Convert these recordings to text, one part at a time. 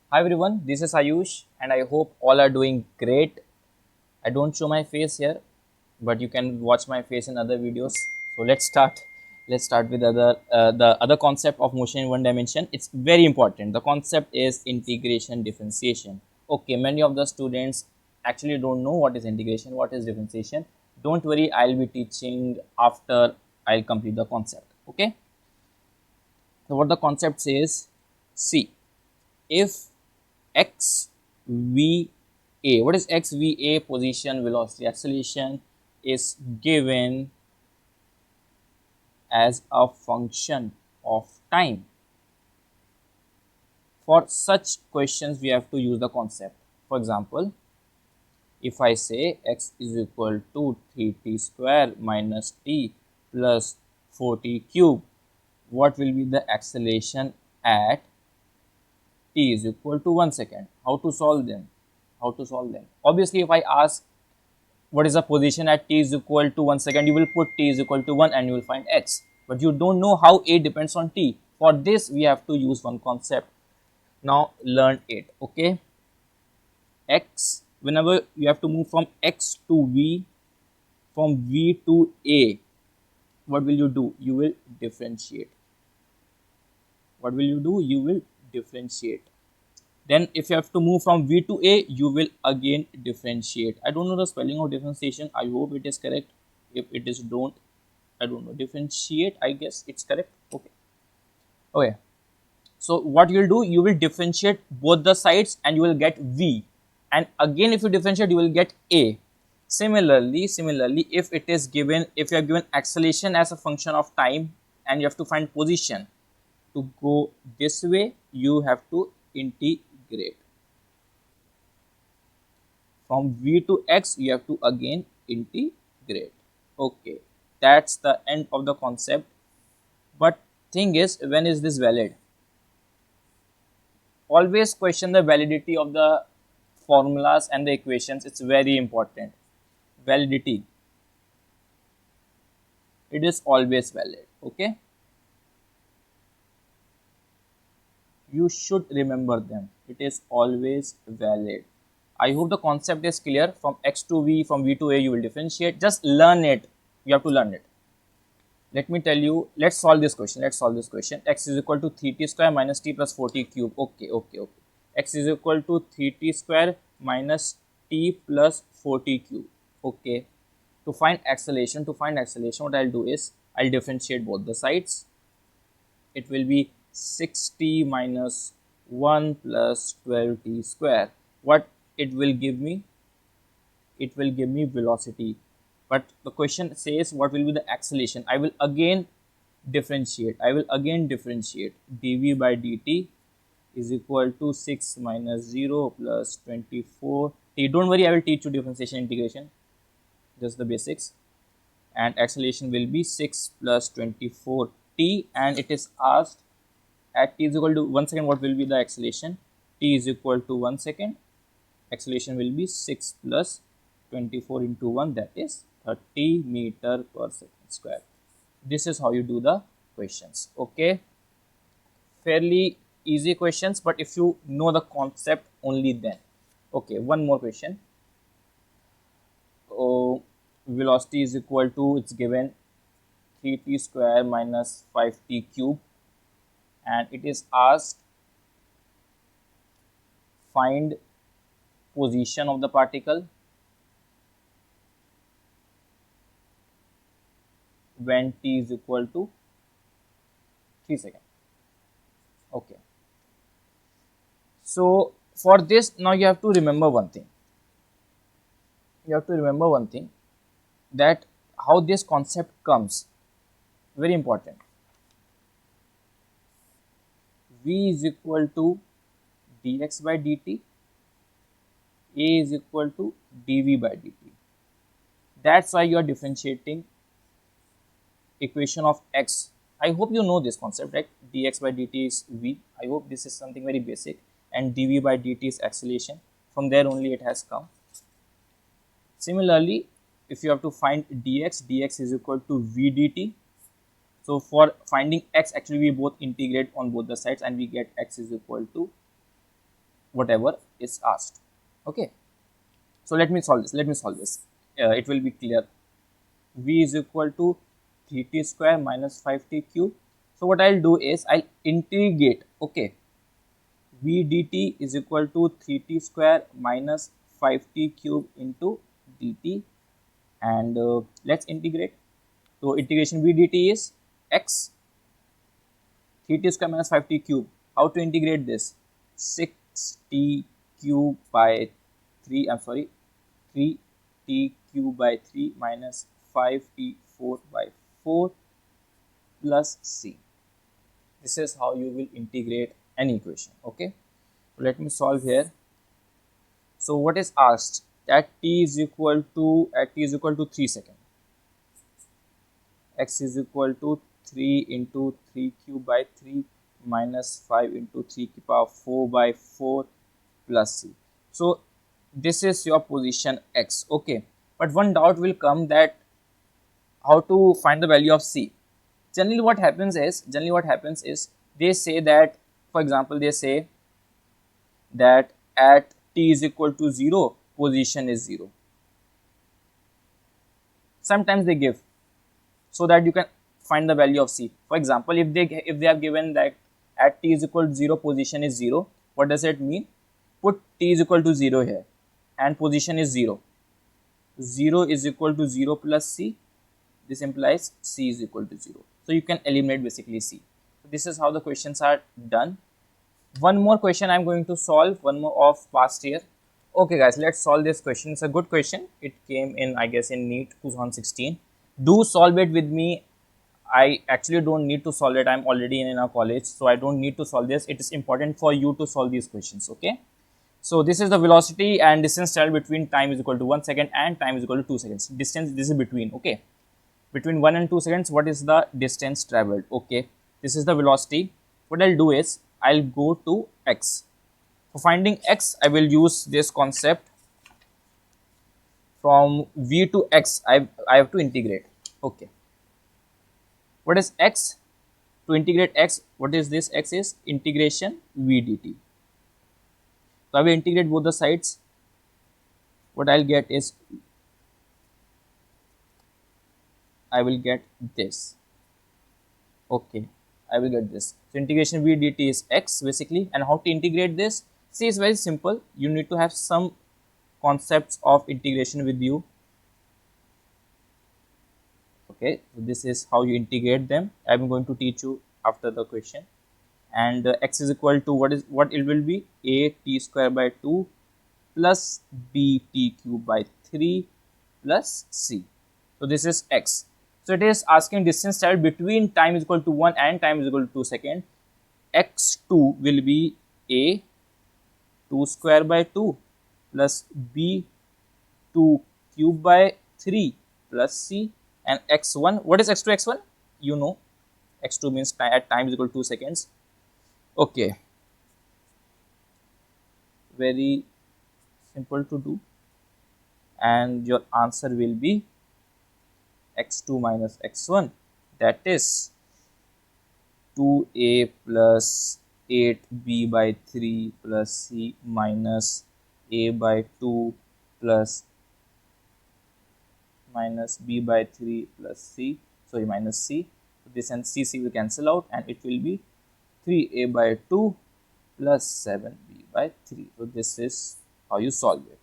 Hi everyone, this is Ayush and I hope all are doing great. I don't show my face here, but you can watch my face in other videos. So let's start. Let's start with the other concept of motion in one dimension. It's very important. The concept is integration differentiation. Okay, many of the students actually don't know what is integration, what is differentiation. Don't worry, I'll be teaching after I'll complete the concept. Okay. So what the concept says, see, if x v a, what is x v a, position, velocity, acceleration, is given as a function of time. For such questions we have to use the concept. For example, if I say x is equal to 3t square minus t plus 4t cube, what will be the acceleration at t is equal to 1 second? How to solve them? How to solve them? Obviously, if I ask what is the position at t is equal to 1 second, you will put t is equal to 1 and you will find x. But you don't know how a depends on t. For this, we have to use one concept. Now, learn it, okay? X, whenever you have to move from x to v, from v to a, what will you do? You will differentiate. What will you do? You will differentiate. Then if you have to move from v to a, you will again differentiate. I don't know the spelling of differentiation. I hope it is correct. If it is don't, I don't know. Differentiate, I guess it's correct. Okay. Okay. So what you'll do, you will differentiate both the sides and you will get v. And again, if you differentiate, you will get a. Similarly, if it is given, if you are given acceleration as a function of time and you have to find position, to go this way, you have to integrate. From v to x, you have to again integrate. Okay, that's the end of the concept. But thing is, when is this valid? Always question the validity of the formulas and the equations. It's very important. Validity, it is always valid. Okay, you should remember them. It is always valid. I hope the concept is clear. From x to v, from v to a, you will differentiate. Just learn it. You have to learn it. Let me tell you, let's solve this question. Let's solve this question. X is equal to 3t square minus t plus 4t cube. Okay. X is equal to 3t square minus t plus 4t cube. Okay. To find acceleration, what I'll do is I'll differentiate both the sides. It will be 6t minus 1 plus 12t square. What it will give me? It will give me velocity. But the question says what will be the acceleration. I will again differentiate. Dv by dt is equal to 6 minus 0 plus 24 t. Don't worry, I will teach you differentiation integration, just the basics. And acceleration will be 6 plus 24 t, and it is asked at t is equal to 1 second, what will be the acceleration? T is equal to 1 second. Acceleration will be 6 plus 24 into 1, that is 30 meter per second square. This is how you do the questions. Okay, fairly easy questions, but if you know the concept only then. Okay, one more question. Oh, velocity is equal to, it's given 3t square minus 5t cube, and it is asked find position of the particle when t is equal to 3 seconds. Okay, so for this, now you have to remember one thing. That how this concept comes, very important. V is equal to dx by dt, a is equal to dv by dt. That's why you are differentiating equation of x. I hope you know this concept, right? Dx by dt is v. I hope this is something very basic, and dv by dt is acceleration. From there only it has come. Similarly, if you have to find dx is equal to v dt. So for finding x, actually we both integrate on both the sides and we get x is equal to whatever is asked. Okay, so let me solve this. It will be clear. V is equal to 3t square minus 5t cube. So what I'll do is I'll integrate. Okay, v dt is equal to 3t square minus 5t cube into dt, and let's integrate. So integration v dt is x 3t square minus 5t cube. How to integrate this? 6t cube by 3, I'm sorry, 3t cube by 3 minus 5t4 by 4 plus c. This is how you will integrate any equation. Okay, so let me solve here. So what is asked? At t is equal to 3 seconds, x is equal to 3 into 3 cube by 3 minus 5 into 3 to the power 4 by 4 plus c. So this is your position x. Okay, but one doubt will come that how to find the value of c. Generally what happens is they say that, for example, they say that at t is equal to 0 position is 0. Sometimes they give so that you can find the value of c. For example, if they have given that at t is equal to 0 position is 0, what does it mean? Put t is equal to 0 here and position is 0. 0 is equal to 0 plus c. This implies c is equal to 0. So you can eliminate basically c. So this is how the questions are done. One more question I'm going to solve, one more of past year. Okay guys, let's solve this question. It's a good question. It came in, I guess, in NEET 2016. Do solve it with me. I actually don't need to solve it. I'm already in a college, so I don't need to solve this. It is important for you to solve these questions. Okay, so this is the velocity and distance traveled between time is equal to 1 second and time is equal to 2 seconds. Distance, this is between. Okay, between 1 and 2 seconds, what is the distance traveled? Okay, this is the velocity. What I'll do is I'll go to x. For finding x, I will use this concept. From v to x, I have to integrate. Okay, what is x? To integrate x, what is this? X is integration v dt. So I will integrate both the sides. What I'll get is, I will get this. Okay, I will get this. So integration v dt is x basically. And how to integrate this? See, it's very simple. You need to have some concepts of integration with you. Okay, so this is how you integrate them. I'm going to teach you after the question. And x is equal to what it will be? A t square by 2 plus b t cube by 3 plus c. So this is x. So it is asking distance traveled between time is equal to 1 and time is equal to 2 seconds. X2 will be a 2 square by 2 plus b 2 cube by 3 plus c, and x1. What is x2? X1, you know, x2 means at time is equal to 2 seconds. Okay, very simple to do, and your answer will be x2 minus x1, that is 2a plus 8b by 3 plus c minus a by 2 plus minus b by 3 plus c, sorry, minus c. So this and c will cancel out, and it will be 3a by 2 plus 7b by 3. So this is how you solve it.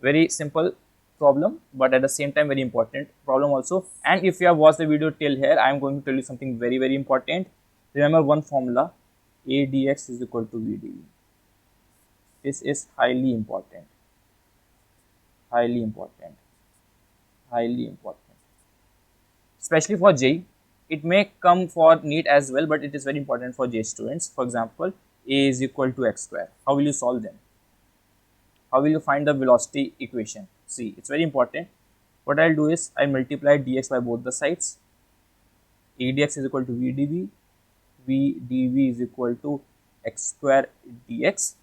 Very simple problem, but at the same time very important problem also. And if you have watched the video till here, I am going to tell you something very, very important. Remember one formula, a dx is equal to v dv. This is highly important, highly important, highly important, especially for JEE. It may come for NEET as well, but it is very important for JEE students. For example, a is equal to x square. How will you solve them? How will you find the velocity equation? See, it's very important. What I'll do is I'll multiply dx by both the sides. A dx is equal to v dv. V dv is equal to x square dx.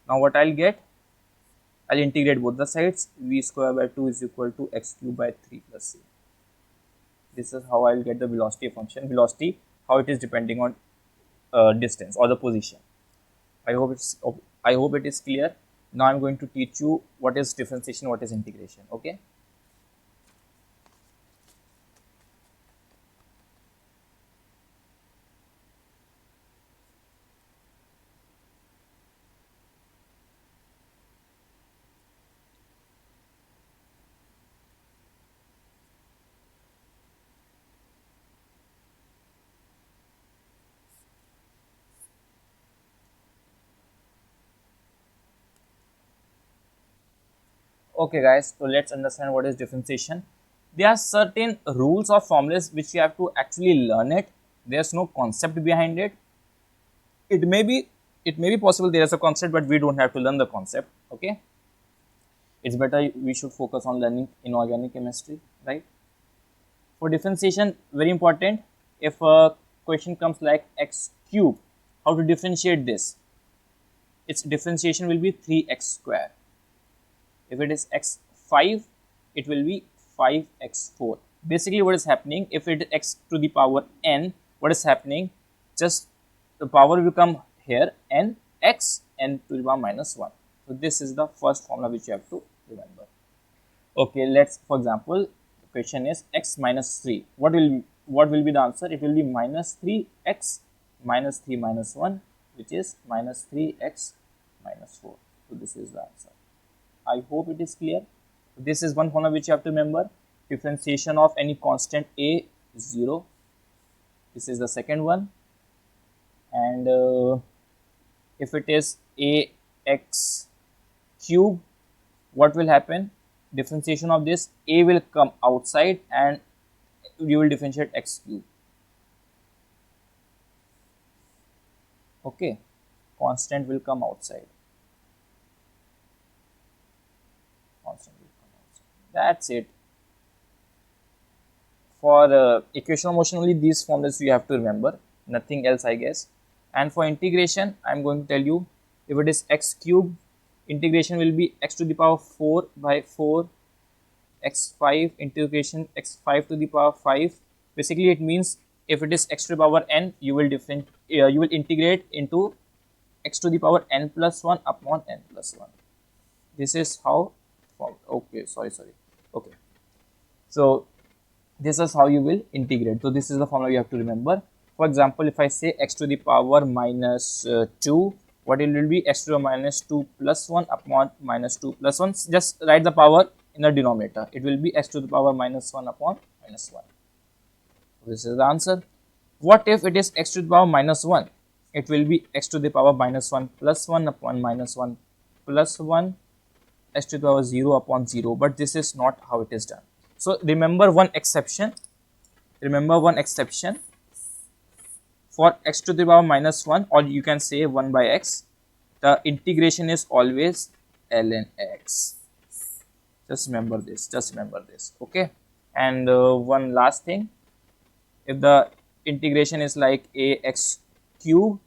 Now what I'll get? I'll integrate both the sides. V square by 2 is equal to x cube by 3 plus c. This is how I'll get the velocity function. Velocity, how it is depending on distance or the position. I I hope it is clear. Now I'm going to teach you what is differentiation, what is integration. Okay. Okay guys, so let's understand what is differentiation. There are certain rules or formulas which you have to actually learn it. There's no concept behind it. It may be possible there is a concept, but we don't have to learn the concept. Okay, it's better we should focus on learning inorganic chemistry, right? For differentiation, very important. If a question comes like x cube, how to differentiate this? Its differentiation will be 3x square. If it is x5, it will be 5x4. Basically, what is happening, if it is x to the power n, what is happening, just the power will come here, n, x, n to the power minus 1. So this is the first formula which you have to remember. Okay, let's, for example, the question is x minus 3. What will be the answer? It will be minus 3x minus 3 minus 1, which is minus 3x minus 4. So this is the answer. I hope it is clear. This is one formula which you have to remember. Differentiation of any constant a is 0. This is the second one. And if it is ax cube, what will happen? Differentiation of this, a will come outside and you will differentiate x cube. Okay, constant will come outside. That's it. For equation of motion, only these formulas you have to remember, nothing else, I guess. And for integration, I'm going to tell you, if it is x cube, integration will be x to the power 4 by 4, x5 integration x5 to the power 5. Basically, it means if it is x to the power n, you will integrate into x to the power n plus 1 upon n plus 1. This is how. Okay, sorry. Okay, so this is how you will integrate. So this is the formula you have to remember. For example, if I say x to the power minus 2, what it will be? X to the minus 2 plus 1 upon minus 2 plus 1. Just write the power in the denominator. It will be x to the power minus 1 upon minus 1. This is the answer. What if it is x to the power minus 1? It will be x to the power minus 1 plus 1 upon minus 1 plus 1, x to the power 0 upon 0. But this is not how it is done. So remember one exception. For x to the power minus 1, or you can say 1 by x, the integration is always ln x. Just remember this. Okay. And one last thing, if the integration is like ax cube,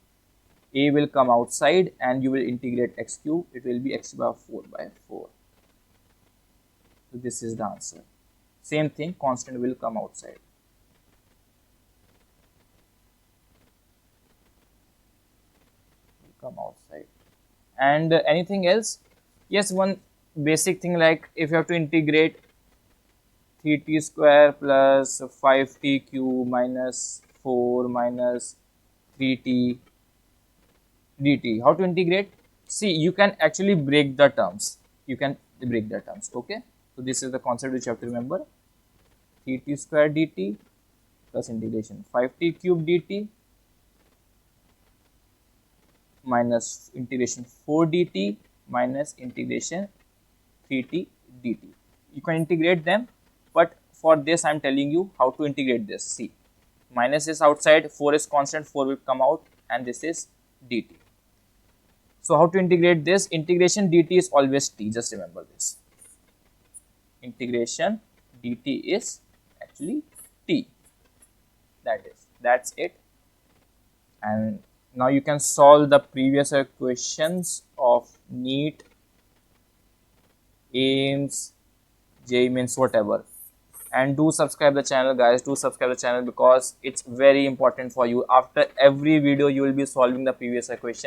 a will come outside and you will integrate x cube, it will be x to the power 4 by 4. So this is the answer. Same thing, constant will come outside. And anything else? Yes, one basic thing, like if you have to integrate 3t square plus 5t cube minus 4 minus 3t dt, how to integrate? See, you can actually break the terms. Okay, so this is the concept which you have to remember. 3t square dt plus integration 5t cube dt minus integration 4 dt minus integration 3t dt. You can integrate them, but for this I am telling you how to integrate this. See, minus is outside, 4 is constant, 4 will come out, and this is dt. So how to integrate this? Integration dt is always t. Just remember this. Integration dt is actually t. That's it. And now you can solve the previous questions of NEET, AIIMS, JEE Mains, whatever. And do subscribe the channel, guys. Do subscribe the channel because it's very important for you. After every video, you will be solving the previous question.